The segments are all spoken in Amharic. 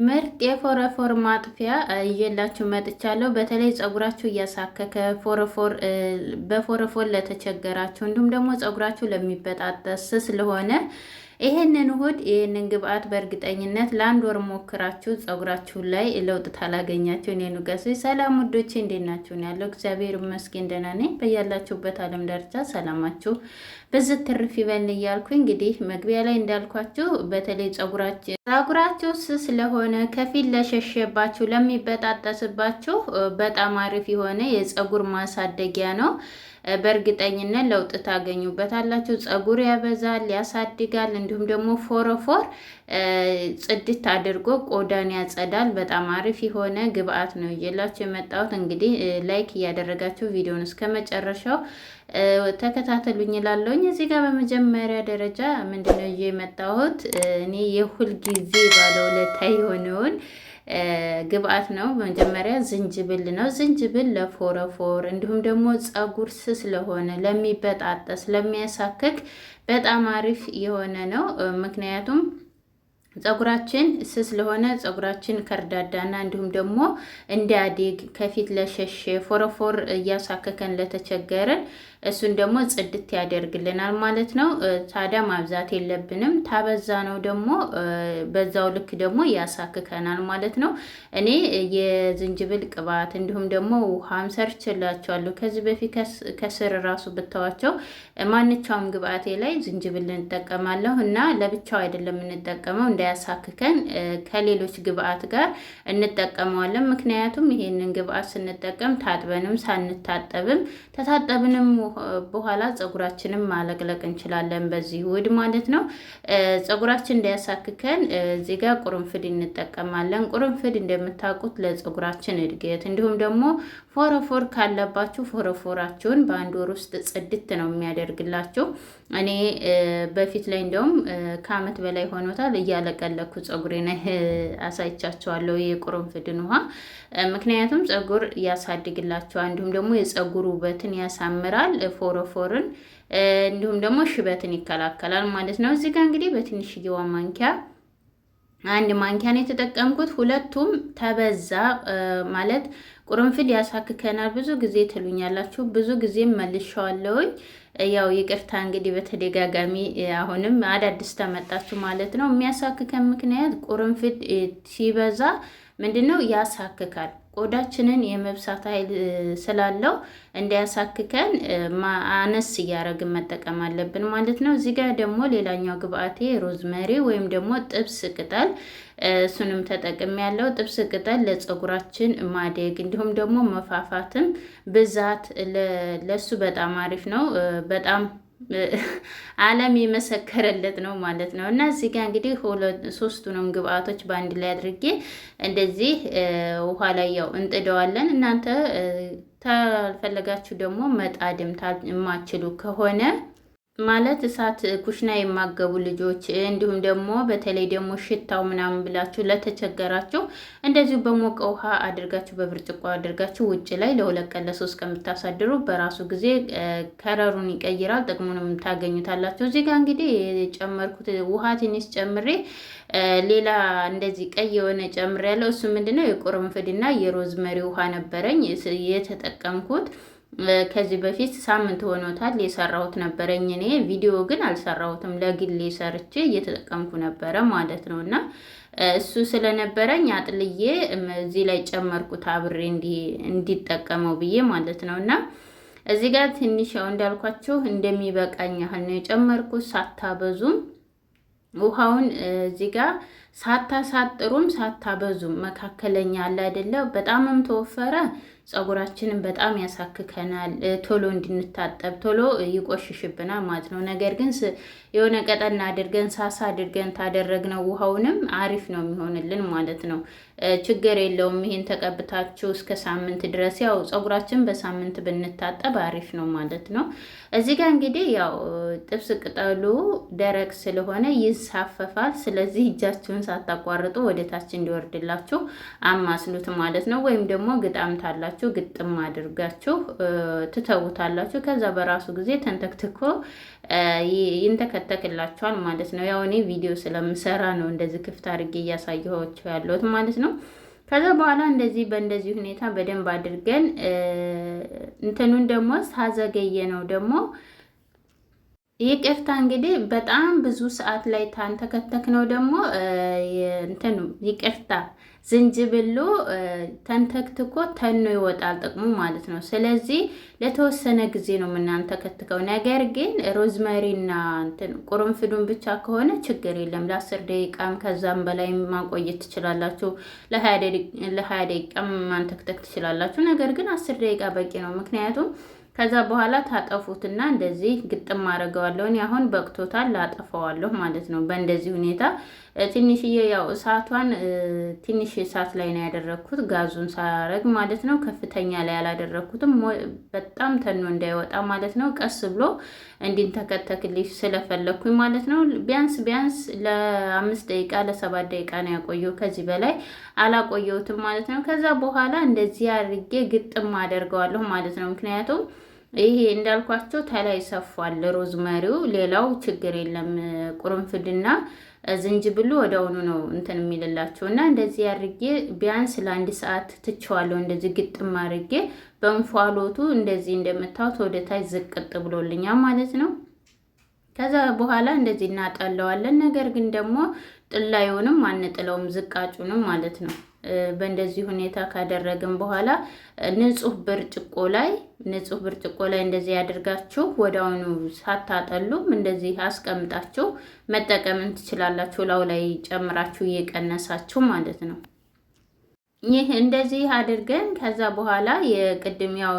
ምርጥ የፎረፎር ማጥፊያ እየላችሁ መጥቻለሁ። በተለይ ፀጉራችሁ እያሳከከ በፎረፎር ለተቸገራችሁ እንዲሁም ደግሞ ፀጉራችሁ ለሚበጣጠስ ስለሆነ ይሄንን እሁድ ይሄንን ግብአት በእርግጠኝነት ለአንድ ወር ሞክራችሁ ፀጉራችሁ ላይ ለውጥ ታላገኛችሁ። እኔ ንገሱ። ሰላም ውዶቼ፣ እንዴት ናችሁ? ያለው እግዚአብሔር ይመስገን ደህና ነኝ። በያላችሁበት ዓለም ዳርቻ ሰላማችሁ በዝት ትርፍ ይበል እያልኩ እንግዲህ መግቢያ ላይ እንዳልኳችሁ በተለይ ፀጉራችሁ ስስ ስለሆነ ከፊት ለሸሸባችሁ ለሚበጣጠስባችሁ በጣም አሪፍ የሆነ የፀጉር ማሳደጊያ ነው። በእርግጠኝነት ለውጥ ታገኙበታላችሁ። ፀጉር ያበዛል፣ ያሳድጋል፣ እንዲሁም ደግሞ ፎረፎር ጽድት አድርጎ ቆዳን ያጸዳል። በጣም አሪፍ የሆነ ግብአት ነው እየላችሁ የመጣሁት። እንግዲህ ላይክ እያደረጋችሁ ቪዲዮን እስከ መጨረሻው ተከታተሉኝ እላለሁኝ። እዚህ ጋር በመጀመሪያ ደረጃ ምንድነው ይዤ የመጣሁት እኔ የሁል ጊዜ ባለውለታ የሆነውን ግብአት ነው። መጀመሪያ ዝንጅብል ነው። ዝንጅብል ለፎረፎር እንዲሁም ደግሞ ፀጉር ስስ ለሆነ ለሚበጣጠስ፣ ለሚያሳክክ በጣም አሪፍ የሆነ ነው። ምክንያቱም ፀጉራችን ስስ ለሆነ ፀጉራችን ከርዳዳና እንዲሁም ደግሞ እንዲያድግ ከፊት ለሸሸ ፎረፎር እያሳከከን ለተቸገረን እሱን ደግሞ ጽድት ያደርግልናል ማለት ነው። ታዲያ ማብዛት የለብንም። ታበዛ ነው ደግሞ በዛው ልክ ደግሞ ያሳክከናል ማለት ነው። እኔ የዝንጅብል ቅባት እንዲሁም ደግሞ ውሃም ሰርችላቸዋለሁ ከዚህ በፊት ከስር ራሱ ብታዋቸው ማንኛውም ግብአቴ ላይ ዝንጅብል እንጠቀማለሁ እና ለብቻው አይደለም እንጠቀመው እንዳያሳክከን ከሌሎች ግብአት ጋር እንጠቀመዋለን። ምክንያቱም ይሄንን ግብአት ስንጠቀም ታጥበንም ሳንታጠብም ተታጠብንም በኋላ ፀጉራችንን ማለቅለቅ እንችላለን በዚህ ውህድ ማለት ነው። ፀጉራችን እንዳያሳክከን እዚህ ጋር ቁርንፍድ እንጠቀማለን። ቁርንፍድ እንደምታውቁት ለፀጉራችን እድገት እንዲሁም ደግሞ ፎረፎር ካለባችሁ ፎረፎራችሁን በአንድ ወር ውስጥ ጽድት ነው የሚያደርግላችሁ። እኔ በፊት ላይ እንደውም ከአመት በላይ ሆኖታል እያለቀለኩ ፀጉሬን አሳይቻቸዋለሁ የቁርንፍድን ውሃ። ምክንያቱም ፀጉር ያሳድግላችኋል እንዲሁም ደግሞ የፀጉር ውበትን ያሳምራል፣ ፎረፎርን እንዲሁም ደግሞ ሽበትን ይከላከላል ማለት ነው። እዚህ ጋር እንግዲህ በትንሽዬዋ ማንኪያ አንድ ማንኪያ ነው የተጠቀምኩት። ሁለቱም ተበዛ ማለት ቁርንፍድ ያሳክከናል ብዙ ጊዜ ትሉኛላችሁ። ብዙ ጊዜ መልሻዋለሁኝ። ያው ይቅርታ እንግዲህ በተደጋጋሚ አሁንም አዳዲስ ተመጣችሁ ማለት ነው። የሚያሳክከን ምክንያት ቁርንፍድ ሲበዛ ምንድነው ያሳክካል። ቆዳችንን የመብሳት ኃይል ስላለው እንዲያሳክከን አነስ እያደረግን መጠቀም አለብን ማለት ነው። እዚህ ጋር ደግሞ ሌላኛው ግብአቴ ሮዝመሪ ወይም ደግሞ ጥብስ ቅጠል፣ እሱንም ተጠቅሜ ያለው ጥብስ ቅጠል ለፀጉራችን ማደግ እንዲሁም ደግሞ መፋፋትም ብዛት ለሱ በጣም አሪፍ ነው። በጣም ዓለም የመሰከረለት ነው ማለት ነው። እና እዚህ ጋር እንግዲህ ሶስቱንም ግብአቶች በአንድ ላይ አድርጌ እንደዚህ ውሃ ላይ ያው እንጥደዋለን። እናንተ ታልፈለጋችሁ ደግሞ መጣድም የማችሉ ከሆነ ማለት እሳት ኩሽና የማገቡ ልጆች እንዲሁም ደግሞ በተለይ ደግሞ ሽታው ምናምን ብላችሁ ለተቸገራችሁ እንደዚሁ በሞቀ ውሃ አድርጋችሁ በብርጭቆ አድርጋችሁ ውጭ ላይ ለ2 ቀን ለ3 ቀን የምታሳድሩ በራሱ ጊዜ ከረሩን ይቀይራል፣ ጥቅሙንም ታገኙታላችሁ። እዚህ ጋር እንግዲህ የጨመርኩት ውሃ ትንሽ ጨምሬ ሌላ እንደዚህ ቀይ የሆነ ጨምሬ ያለው እሱ ምንድነው የቁርንፍድና የሮዝመሪ ውሃ ነበረኝ የተጠቀምኩት። ከዚህ በፊት ሳምንት ሆኖታል የሰራሁት ነበረኝ። እኔ ቪዲዮ ግን አልሰራሁትም፣ ለግሌ ሰርቼ እየተጠቀምኩ ነበረ ማለት ነው። እና እሱ ስለነበረኝ አጥልዬ እዚህ ላይ ጨመርኩት አብሬ እንዲጠቀመው ብዬ ማለት ነው። እና እዚህ ጋር ትንሽ ያው እንዳልኳችሁ እንደሚበቃኝ ያህል ነው የጨመርኩት፣ ሳታበዙም ውሃውን እዚህ ጋር ሳታሳጥሩም ሳታበዙም መካከለኛ አለ አይደለ? በጣምም ተወፈረ ፀጉራችንን በጣም ያሳክከናል፣ ቶሎ እንድንታጠብ ቶሎ ይቆሽሽብናል ማለት ነው። ነገር ግን የሆነ ቀጠና አድርገን ሳሳ አድርገን ታደረግነው ውሃውንም አሪፍ ነው የሚሆንልን ማለት ነው። ችግር የለውም። ይሄን ተቀብታችሁ እስከ ሳምንት ድረስ ያው ፀጉራችን በሳምንት ብንታጠብ አሪፍ ነው ማለት ነው። እዚህ ጋር እንግዲህ ያው ጥብስ ቅጠሉ ደረቅ ስለሆነ ይሳፈፋል። ስለዚህ እጃችሁን ሳታቋርጡ ወደ ታች እንዲወርድላችሁ አማስሉት ማለት ነው። ወይም ደግሞ ግጣም ታላችሁ ግጥም አድርጋችሁ ትተውታላችሁ። ከዛ በራሱ ጊዜ ተንተክትኮ ይንተከተክላችኋል ማለት ነው። ያው እኔ ቪዲዮ ስለምሰራ ነው እንደዚህ ክፍት አድርጌ እያሳየኋቸው ያለሁት ማለት ነው። ከዛ በኋላ እንደዚህ በእንደዚህ ሁኔታ በደንብ አድርገን እንትኑን ደግሞ ሳዘገየ ነው ደግሞ ይቅርታ እንግዲህ በጣም ብዙ ሰዓት ላይ ታንተከተክ ነው ደግሞ እንትኑ ይቅርታ ዝንጅብሉ ተንተክትኮ ተኖ ይወጣል ጥቅሙ ማለት ነው። ስለዚህ ለተወሰነ ጊዜ ነው የምናንተከትከው። ነገር ግን ሮዝመሪና እንትን ቁርንፍዱን ብቻ ከሆነ ችግር የለም። ለ10 ደቂቃም ከዛም በላይ ማቆየት ትችላላችሁ። ለ20 ደቂቃም ማንተክተክ ትችላላችሁ። ነገር ግን 10 ደቂቃ በቂ ነው። ምክንያቱም ከዛ በኋላ ታጠፉትና እንደዚህ ግጥም አደርገዋለሁ። እኔ አሁን በቅቶታል ላጠፋዋለሁ ማለት ነው። በእንደዚህ ሁኔታ ትንሽዬ ያው እሳቷን ትንሽ እሳት ላይ ነው ያደረኩት፣ ጋዙን ሳረግ ማለት ነው። ከፍተኛ ላይ አላደረኩትም፣ በጣም ተኖ እንዳይወጣ ማለት ነው። ቀስ ብሎ እንዲንተከተክልኝ ስለፈለኩኝ ማለት ነው። ቢያንስ ለ5 ደቂቃ ለ7 ደቂቃ ነው ያቆየው፣ ከዚህ በላይ አላቆየሁትም ማለት ነው። ከዛ በኋላ እንደዚህ አድርጌ ግጥም አደርገዋለሁ ማለት ነው። ምክንያቱም ይሄ እንዳልኳቸው ተላይ ሰፏል ሮዝመሪው፣ ሌላው ችግር የለም። ቁርንፍድና ዝንጅብሉ ወደውኑ ነው እንትን የሚልላቸው እና እንደዚህ አድርጌ ቢያንስ ለ1 ሰዓት ትቼዋለሁ። እንደዚህ ግጥም አድርጌ በእንፋሎቱ እንደዚህ እንደምታዩት ወደ ታች ዝቅጥ ብሎልኛል ማለት ነው። ከዛ በኋላ እንደዚህ እናጠለዋለን። ነገር ግን ደግሞ ጥላዩንም አንጥለውም፣ ዝቃጩንም ማለት ነው። በእንደዚህ ሁኔታ ካደረግን በኋላ ንጹህ ብርጭቆ ላይ እንደዚህ ያድርጋችሁ ወዲያውኑ ሳታጠሉም እንደዚህ አስቀምጣችሁ መጠቀምን ትችላላችሁ። ላው ላይ ጨምራችሁ እየቀነሳችሁ ማለት ነው። ይህ እንደዚህ አድርገን ከዛ በኋላ የቅድም ያው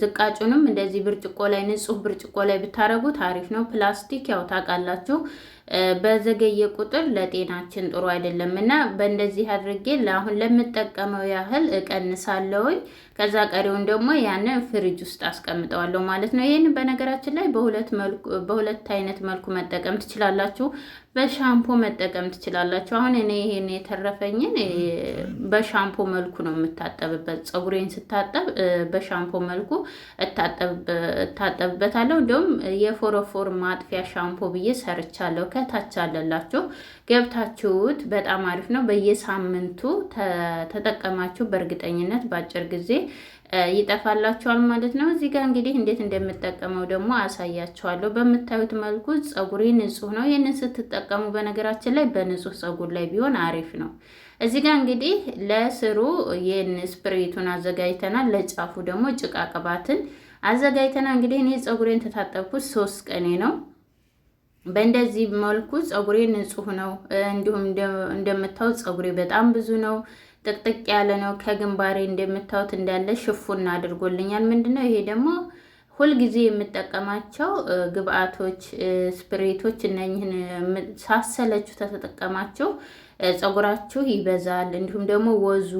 ዝቃጩንም እንደዚህ ብርጭቆ ላይ ንጹህ ብርጭቆ ላይ ብታረጉት አሪፍ ነው። ፕላስቲክ ያው ታውቃላችሁ በዘገየ ቁጥር ለጤናችን ጥሩ አይደለም እና በእንደዚህ አድርጌ ለአሁን ለምጠቀመው ያህል እቀንሳለሁኝ። ከዛ ቀሪውን ደግሞ ያንን ፍሪጅ ውስጥ አስቀምጠዋለሁ ማለት ነው። ይህን በነገራችን ላይ በሁለት አይነት መልኩ መጠቀም ትችላላችሁ። በሻምፖ መጠቀም ትችላላችሁ። አሁን እኔ ይሄን የተረፈኝን በሻምፖ መልኩ ነው የምታጠብበት። ፀጉሬን ስታጠብ በሻምፖ መልኩ እታጠብበታለሁ። እንዲሁም የፎረፎር ማጥፊያ ሻምፖ ብዬ ሰርቻለሁ። ከታች አለላችሁ ገብታችሁት በጣም አሪፍ ነው። በየሳምንቱ ተጠቀማችሁ በእርግጠኝነት በአጭር ጊዜ ይጠፋላችኋል ማለት ነው። እዚህ ጋር እንግዲህ እንዴት እንደምጠቀመው ደግሞ አሳያችኋለሁ። በምታዩት መልኩ ፀጉሬ ንጹህ ነው። ይህንን ስትጠቀሙ በነገራችን ላይ በንጹህ ፀጉር ላይ ቢሆን አሪፍ ነው። እዚህ ጋር እንግዲህ ለስሩ ይህን ስፕሬቱን አዘጋጅተናል። ለጫፉ ደግሞ ጭቃ ቅባትን አዘጋጅተናል። እንግዲህ እኔ ፀጉሬን ተታጠብኩት 3 ቀኔ ነው። በእንደዚህ መልኩ ፀጉሬ ንጹህ ነው። እንዲሁም እንደምታዩት ፀጉሬ በጣም ብዙ ነው፣ ጥቅጥቅ ያለ ነው። ከግንባሬ እንደምታዩት እንዳለ ሽፉን አድርጎልኛል። ምንድነው ይሄ ደግሞ ሁልጊዜ የምጠቀማቸው ግብአቶች ስፕሬቶች፣ እነኝህን ሳሰለችሁ ተጠቀማችሁ ፀጉራችሁ ይበዛል፣ እንዲሁም ደግሞ ወዙ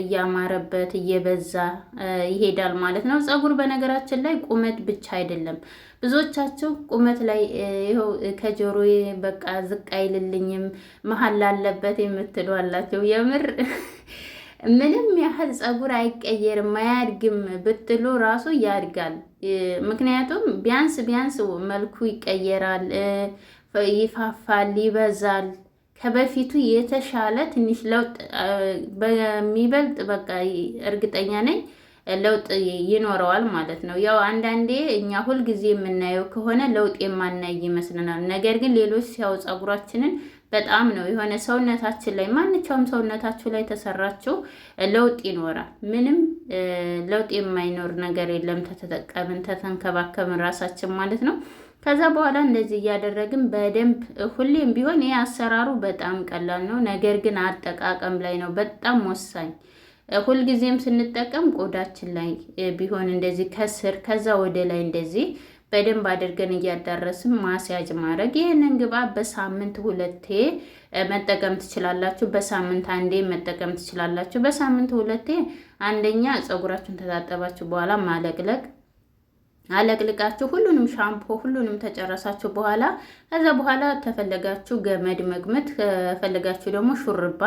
እያማረበት እየበዛ ይሄዳል ማለት ነው። ፀጉር በነገራችን ላይ ቁመት ብቻ አይደለም። ብዙዎቻችሁ ቁመት ላይ ይኸው ከጆሮዬ በቃ ዝቅ አይልልኝም መሀል ላለበት የምትሉ አላችሁ። የምር ምንም ያህል ፀጉር አይቀየርም አያድግም ብትሉ ራሱ ያድጋል። ምክንያቱም ቢያንስ መልኩ ይቀየራል፣ ይፋፋል፣ ይበዛል። ከበፊቱ የተሻለ ትንሽ ለውጥ በሚበልጥ በቃ እርግጠኛ ነኝ ለውጥ ይኖረዋል ማለት ነው። ያው አንዳንዴ እኛ ሁልጊዜ የምናየው ከሆነ ለውጥ የማናይ ይመስለናል። ነገር ግን ሌሎች ሲያው ፀጉራችንን በጣም ነው የሆነ ሰውነታችን ላይ ማንኛውም ሰውነታችሁ ላይ ተሰራችሁ ለውጥ ይኖራል። ምንም ለውጥ የማይኖር ነገር የለም። ተተጠቀምን ተተንከባከብን ራሳችን ማለት ነው። ከዛ በኋላ እንደዚህ እያደረግን በደንብ ሁሌም ቢሆን ይሄ አሰራሩ በጣም ቀላል ነው። ነገር ግን አጠቃቀም ላይ ነው በጣም ወሳኝ። ሁልጊዜም ስንጠቀም ቆዳችን ላይ ቢሆን እንደዚህ ከስር ከዛ ወደ ላይ እንደዚህ በደንብ አድርገን እያዳረስን ማስያጅ ማድረግ። ይህንን ግብአት በሳምንት 2 መጠቀም ትችላላችሁ። በሳምንት 1 መጠቀም ትችላላችሁ። በሳምንት 2 አንደኛ ፀጉራችሁን ተታጠባችሁ በኋላ ማለቅለቅ አለቅልቃችሁ ሁሉንም ሻምፖ ሁሉንም ተጨረሳችሁ በኋላ ከዛ በኋላ ተፈለጋችሁ ገመድ መግመት ከፈለጋችሁ ደግሞ ሹርባ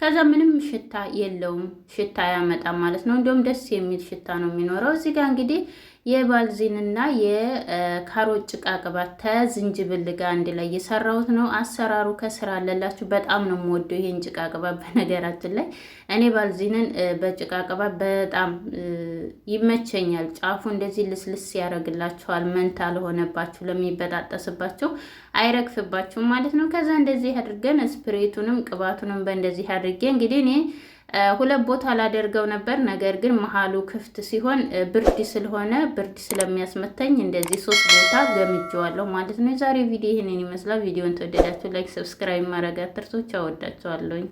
ከዛ ምንም ሽታ የለውም፣ ሽታ አያመጣም ማለት ነው። እንዲሁም ደስ የሚል ሽታ ነው የሚኖረው። እዚህ ጋር እንግዲህ የባልዚንና የካሮት ጭቃ ቅባት ከዝንጅብል ጋር አንድ ላይ የሰራሁት ነው። አሰራሩ ከስራ አለላችሁ። በጣም ነው የምወደው ይሄን ጭቃ ቅባት። በነገራችን ላይ እኔ ባልዚንን በጭቃ ቅባት በጣም ይመቸኛል። ጫፉ እንደዚህ ልስልስ ያደርግላችኋል። መንታ ለሆነባችሁ፣ ለሚበጣጠስባችሁ አይረግፍባችሁም ማለት ነው። ከዛ እንደዚህ አድርገን ስፕሬቱንም ቅባቱንም በእንደዚህ አድርጌ እንግዲህ እኔ ሁለት ቦታ ላደርገው ነበር። ነገር ግን መሀሉ ክፍት ሲሆን ብርድ ስለሆነ ብርድ ስለሚያስመታኝ እንደዚህ 3 ቦታ ገምጄዋለሁ ማለት ነው። የዛሬ ቪዲዮ ይህንን ይመስላል። ቪዲዮን ተወደዳችሁ ላይክ፣ ሰብስክራይብ ማድረግ አትርሱ። አወዳችኋለሁኝ።